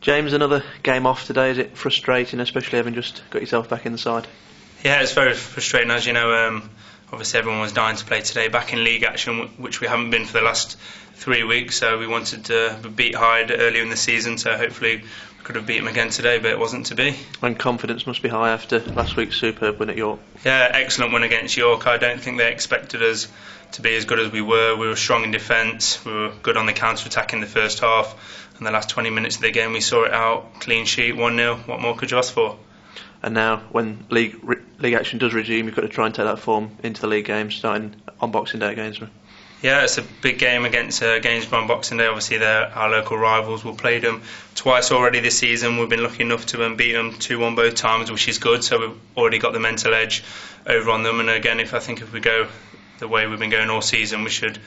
James, another game off today. Is it frustrating, especially having just got yourself back in the side? Yeah, it's very frustrating. As you know, obviously everyone was dying to play today, back in league action, which we haven't been for the last 3 weeks. So we wanted to beat Hyde earlier in the season, so hopefully we could have beat them again today, but it wasn't to be. And confidence must be high after last week's superb win at York. Yeah, excellent win against York. I don't think they expected us to be as good as we were. We were strong in defence, we were good on the counter-attack in the first half, and the last 20 minutes of the game we saw it out, clean sheet, 1-0. What more could you ask for? And now, when league action does resume, you've got to try and take that form into the league games, starting on Boxing Day at Gainsborough. Yeah, it's a big game against Gainsborough on Boxing Day. Obviously, they're our local rivals. We've played them twice already this season. We've been lucky enough to beat them 2-1 both times, which is good. So we've already got the mental edge over on them. And again, if we go the way we've been going all season, we should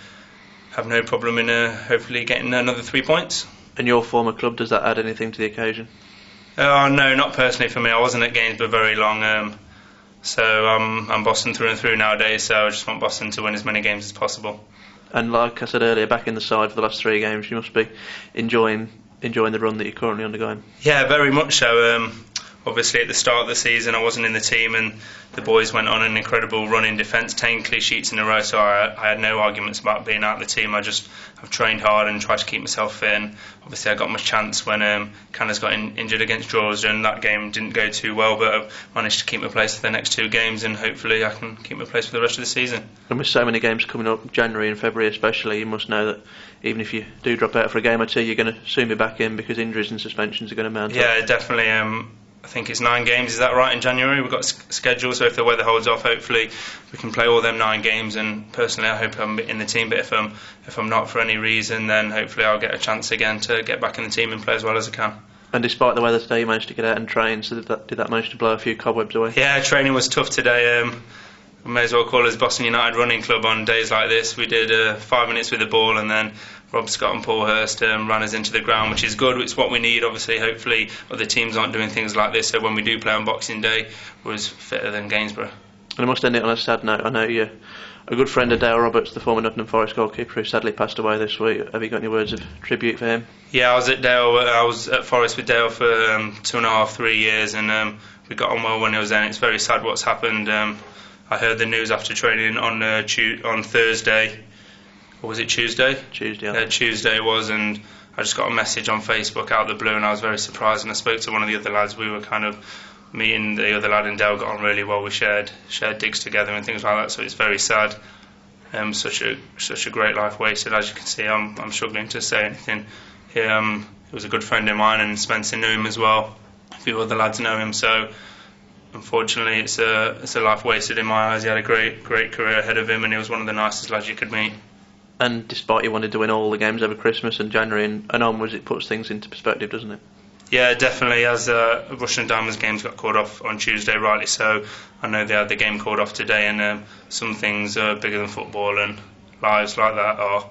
have no problem in hopefully getting another 3 points. And your former club, does that add anything to the occasion? No, not personally for me. I wasn't at Gainsborough very long, so I'm Boston through and through nowadays. So I just want Boston to win as many games as possible. And like I said earlier, back in the side for the last 3 games, you must be enjoying the run that you're currently undergoing. Yeah, very much so. Obviously, at the start of the season, I wasn't in the team, and the boys went on an incredible run in defence, 10 clean sheets in a row. So I had no arguments about being out of the team. I've trained hard and tried to keep myself fit. And obviously, I got my chance when Canna's got injured against Drawsden, and that game didn't go too well. But I've managed to keep my place for the next 2 games, and hopefully, I can keep my place for the rest of the season. And with so many games coming up, January and February especially, you must know that even if you do drop out for a game or 2, you're going to soon be back in because injuries and suspensions are going to mount up. Yeah, definitely. I think it's 9 games, is that right, in January? We've got a schedule, so if the weather holds off, hopefully we can play all them 9 games. And personally, I hope I'm in the team, but if I'm not for any reason, then hopefully I'll get a chance again to get back in the team and play as well as I can. And despite the weather today, you managed to get out and train, so did that manage to blow a few cobwebs away? Yeah, training was tough today. We may as well call us Boston United Running Club on days like this. We did 5 minutes with the ball, and then Rob Scott and Paul Hurst ran us into the ground, which is good. It's what we need, obviously. Hopefully other teams aren't doing things like this, so when we do play on Boxing Day, we're as fitter than Gainsborough. And I must end it on a sad note. I know you're a good friend of Dale Roberts, the former Nottingham Forest goalkeeper who sadly passed away this week. Have you got any words of tribute for him? Yeah, I was at Forest with Dale for 2.5, 3 years, and we got on well when he was there. It's very sad what's happened. I heard the news after training on Thursday. Or was it Tuesday? Tuesday, yeah. Tuesday it was, and I just got a message on Facebook out of the blue, and I was very surprised. And I spoke to one of the other lads. We were kind of meeting the other lad, and Dale got on really well. We shared digs together and things like that. So it's very sad. Such a great life wasted. As you can see, I'm struggling to say anything. He was a good friend of mine, and Spencer knew him as well. A few other lads know him. So unfortunately, it's a life wasted in my eyes. He had a great career ahead of him, and he was one of the nicest lads you could meet. And despite you wanted to win all the games over Christmas and January and onwards, it puts things into perspective, doesn't it? Yeah, definitely. As Russian Diamonds games got called off on Tuesday, rightly so. I know they had the game called off today, and some things are bigger than football, and lives like that are